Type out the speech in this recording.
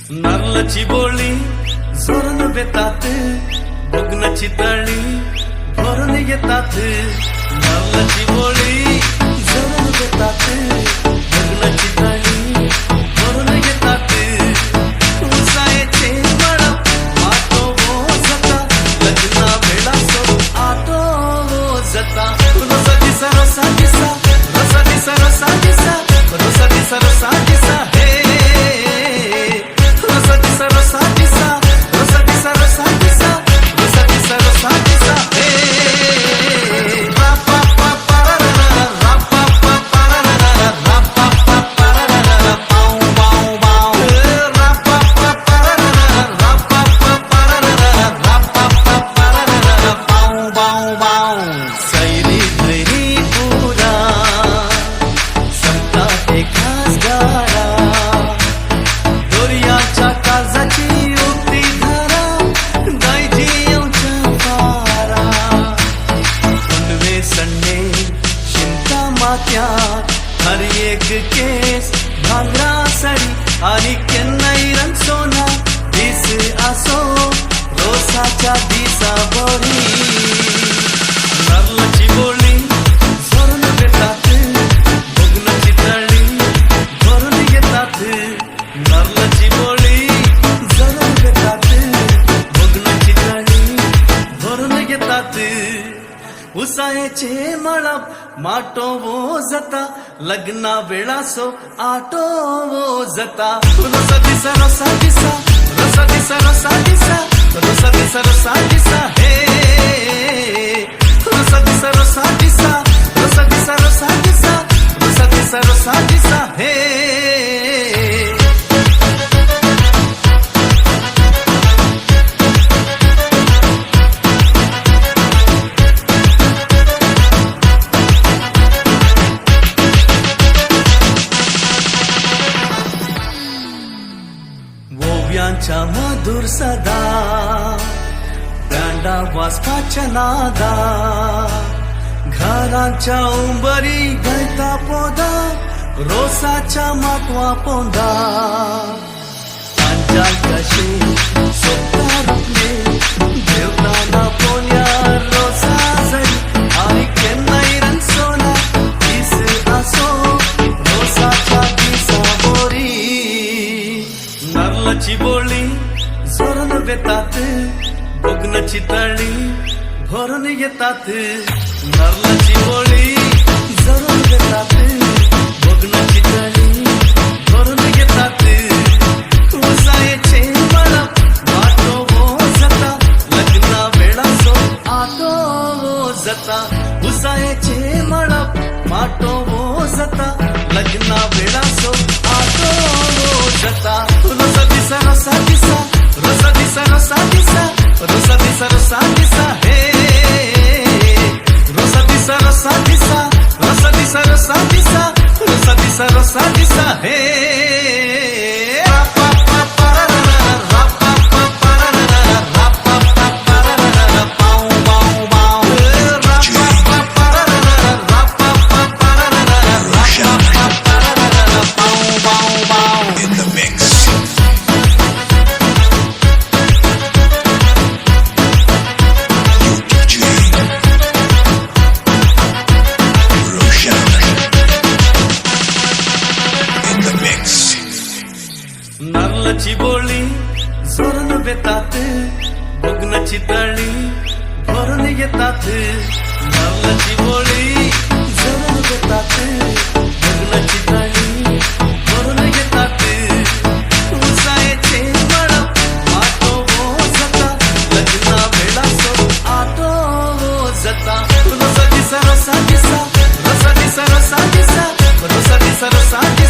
नारळाची बोळी जोरून बेतात, बघण्याची तळी भरून येतात। नारळाची बोळी जोरून बेतात, बघण्याची तळी भरून येतात। उसायचे मळप मातो जता, लग्ना वेळा सो आटो जता। रोसा दिसा रोसा दिसा, रोसा दिसा रोसा दिसा, रोसा दिसा रोसा दिसा हे। रोसा दिसा रोसा दिसा, रोसा दिसा रोसा दिसा, रोसा दिसा रोसा दिसा हे। रा पा पा पा रा रा, रा पा पा पा रा रा, रा पा पा पा रा रा, पाऊ पाऊ पाऊ। रा पा पा पा रा रा, रा पा पा पा रा रा, रा पा पा पा रा, पाऊ पाऊ पाऊ। सैरी घरी पुरा संता ते खास गारा, दोरियाच्या काळजाची उक्ती धारा, गायची येऊच्या पारा। उनवे सन्ने शिंता मात्यात, हर एक केस भांगरा सरी, आणि केन्नाई रंग सोना दिस आसो रोसाच्या दिसा बोरी। नारळाची बोळी जोरून बेतात, बघण्याची तळी भरून येतात। नारळाची बोळी जोरून बेतात, बघण्याची तळी भरून येतात। उसायचे मळप माटो जता, लग्ना वेळा सो आटो जता। रोसा दिसा रोसा दिसा, रोसा दिसा रोसा दिसा, रोसा दिसा रोसा दिसा हे। रोसा दिसा रोसा दिसा, रोसा दिसा रोसा दिसा, रोसा दिसा रोसा दिसा हे। ओव्यांच्या मधुर सदा, दांडा वाजपाच्या नादा, घरांच्या उंबरी गळता पोदा, रोसाच्या माटवा पोंदा। अंजाल कशी सोपता रुपले, देवताना पोल्या रोसा जरी, आणि केन्नाई रंग सोना दिस आसो रोसाच्या दिसा बोरी। नारळाची बोळी जोरून बेतात, बघण्याची तळी भरून येतात। नारळाची बोळी जोरून बेतात, बघण्याची तळी भरून येतात। उसायचे मळप माटो जता, लग्ना वेळा सो आटो जता। उसायचे मळप माटो जता, लग्ना वेळा सो आटो जता। रोसा दिसा रोसा दिसा, रोसा दिसा रोसा दिसा, रोसा दिसा रोसा दिसा हे। रोसा दिसा रोसा दिसा, रोसा दिसा रोसा दिसा, रोसा दिसा रोसा दिसा हे। रा पा पा पा रा रा, रा पा पा पा रा रा, रा पा पा पा रा, पाऊ पाऊ पाऊ। रा पा पा पा रा रा, रा पा पा पा रा रा, रा पा पा पा रा, पाऊ पाऊ पाऊ। In the mix. नारळाची बोळी जोरून बेतात, बघण्याची तळी भरून येतात। नारळाची बोळी जोरून बेतात, बघण्याची तळी भरून येतात। उसायचे मळप माटो जता, लग्ना वेळा सो आटो जता। रोसा दिसा रोसा दिसा, रोसा दिसा रोसा दिसा, रोसा दिसा रोसा दिसा।